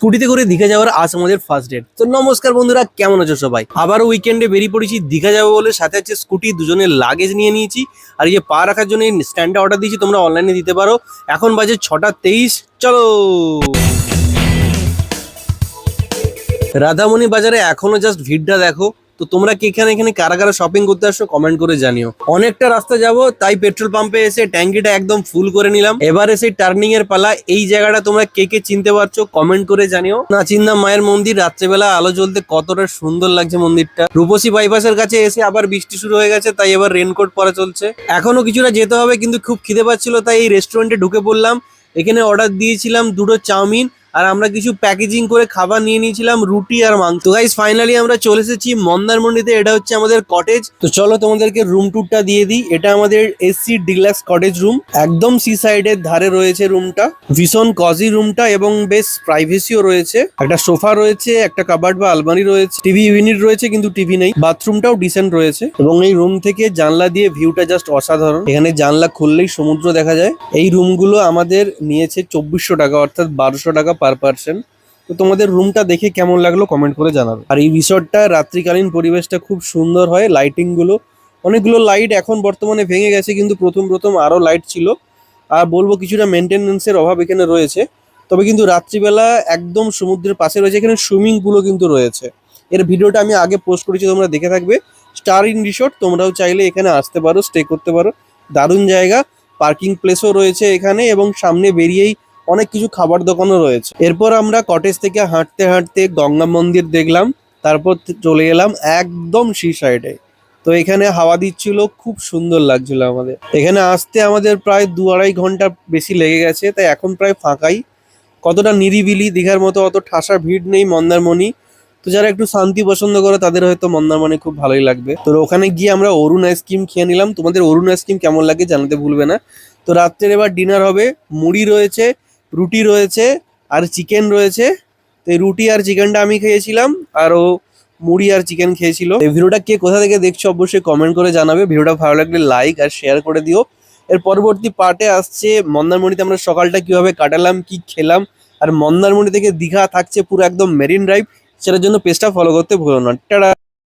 স্কুটিতে করে দীঘা যাওয়ার আজ আমাদের ফার্স্ট ডেট। তো নমস্কার বন্ধুরা, কেমন আছো সবাই? আবারও উইকেন্ডে বেরিয়ে পড়েছি দীঘা যাবো বলে। সাথে আছে স্কুটি, দুজনের লাগেজ নিয়ে নিয়েছি। আর এই যে পা রাখার জন্য স্ট্যান্ডে অর্ডার দিয়েছি, তোমরা অনলাইনে দিতে পারো। এখন বাজে 6:23, চলো। রাধামণি বাজারে এখনো জাস্ট ভিড়টা দেখো। তো তোমরা কি এখানে এখানে কারা কারা শপিং করতে আসছো কমেন্ট করে জানিও। অনেকটা রাস্তা যাব, তাই পেট্রোল পাম্পে এসে ট্যাঙ্কিটা একদম ফুল করে নিলাম। এবারে সেই টার্নিং এর পালা। এই জায়গাটা তোমরা কে কে চিনতে পারছো কমেন্ট করে জানিও। নাচিন্দা মায়ের মন্দির, রাত্রেবেলা আলো জ্বলতে কতটা সুন্দর লাগছে মন্দিরটা। রূপসী বাইপাসের কাছে এসে আবার বৃষ্টি শুরু হয়ে গেছে, তাই এবার রেনকোট পরা চলছে। এখনো কিছুটা যেতে হবে, কিন্তু খুব খিদে পাচ্ছিল, তাই এই রেস্টুরেন্টে ঢুকে পড়লাম। এখানে অর্ডার দিয়েছিলাম দুটো চাউমিন, আর আমরা কিছু প্যাকেজিং করে খাবার নিয়ে নিয়েছিলাম, রুটি আর মাংস। তো গাইস ফাইনালি আমরা চলে এসেছি মন্দারমণিতে। এটা হচ্ছে আমাদের কটেজ। তো চলো তোমাদেরকে রুম ট্যুরটা দিয়ে দিই। এটা আমাদের এসি ডিলাক্স কটেজ রুম, একদম সি সাইডের ধারে রয়েছে রুমটা। ভীষণ কজি রুমটা এবং বেশ প্রাইভেসিও রয়েছে। একটা সোফা রয়েছে, একটা কাবার্ড বা আলমারি রয়েছে, টিভি ইউনিট রয়েছে কিন্তু টিভি নেই। বাথরুমটাও ডিসেন্ট রয়েছে এবং এই রুম থেকে জানলা দিয়ে ভিউটা জাস্ট অসাধারণ। এখানে জানলা খুললেই সমুদ্র দেখা যায়। এই রুমগুলো আমাদের নিয়েছে 2400 টাকা, অর্থাৎ 1200 টাকা পার পার্সন। তো তোমাদের রুমটা দেখে কেমন লাগলো কমেন্ট করে জানাবে। আর এই রিসর্টটা রাত্রিকালীন পরিবেশটা খুব সুন্দর হয়। লাইটিং গুলো, অনেকগুলো লাইট এখন বর্তমানে ভেঙে গেছে, কিন্তু প্রথম প্রথম আরো লাইট ছিল। আর বলবো কিছুটা মেনটেন্যান্সের অভাব এখানে রয়েছে। তবে কিন্তু রাত্রিবেলা একদম সমুদ্রের পাশে রয়েছে, এখানে সুইমিং পুলও কিন্তু রয়েছে। এর ভিডিওটা আমি আগে পোস্ট করেছি, তোমরা দেখে থাকবে। স্টার ইন রিসর্ট, তোমরাও চাইলে এখানে আসতে পারো, স্টে করতে পারো। দারুণ জায়গা। পার্কিং প্লেসও রয়েছে এখানে এবং সামনে বেরিয়েই অনেক কিছু খাবার দোকানও রয়েছে। এরপর আমরা কটেজ থেকে হাঁটতে হাঁটতে গঙ্গা মন্দির দেখলাম, তারপর চলে এলাম একদম সি সাইডে। তো এখানে হাওয়া দিচ্ছিল, খুব সুন্দর লাগছিল আমাদের। এখানে আসতে আমাদের প্রায় 2-2.5 ঘন্টা বেশি লেগে গেছে, তাই এখন প্রায় ফাঁকাই। কতটা নিরিবিলি, দীঘার মতো অত ঠাসা ভিড় নেই মন্দারমণি। তো যারা একটু শান্তি পছন্দ করে তাদের হয়তো মন্দারমণি খুব ভালোই লাগবে। তো ওখানে গিয়ে আমরা অরুণ আইসক্রিম খেয়ে নিলাম। তোমাদের অরুণ আইসক্রিম কেমন লাগে জানাতে ভুলবে না। তো রাত্রের এবার ডিনার হবে। মুড়ি রয়েছে, রুটি রয়েছে আর চিকেন রয়েছে। তো এই রুটি আর চিকেনটা আমি খেয়েছিলাম, আর ও মুড়ি আর চিকেন খেয়েছিল। এই ভিডিওটা কে কোথা থেকে দেখছো অবশ্যই কমেন্ট করে জানাবে। ভিডিওটা ভালো লাগলে লাইক আর শেয়ার করে দিও। এর পরবর্তী পার্টে আসছে মন্দারমণিতে আমরা সকালটা কিভাবে কাটালাম, কি খেলাম। আর মন্দারমণি থেকে দীঘা থাকছে পুরো একদম মেরিন ড্রাইভ। সেটার জন্য পেজটা ফলো করতে ভুলো না। টাটা।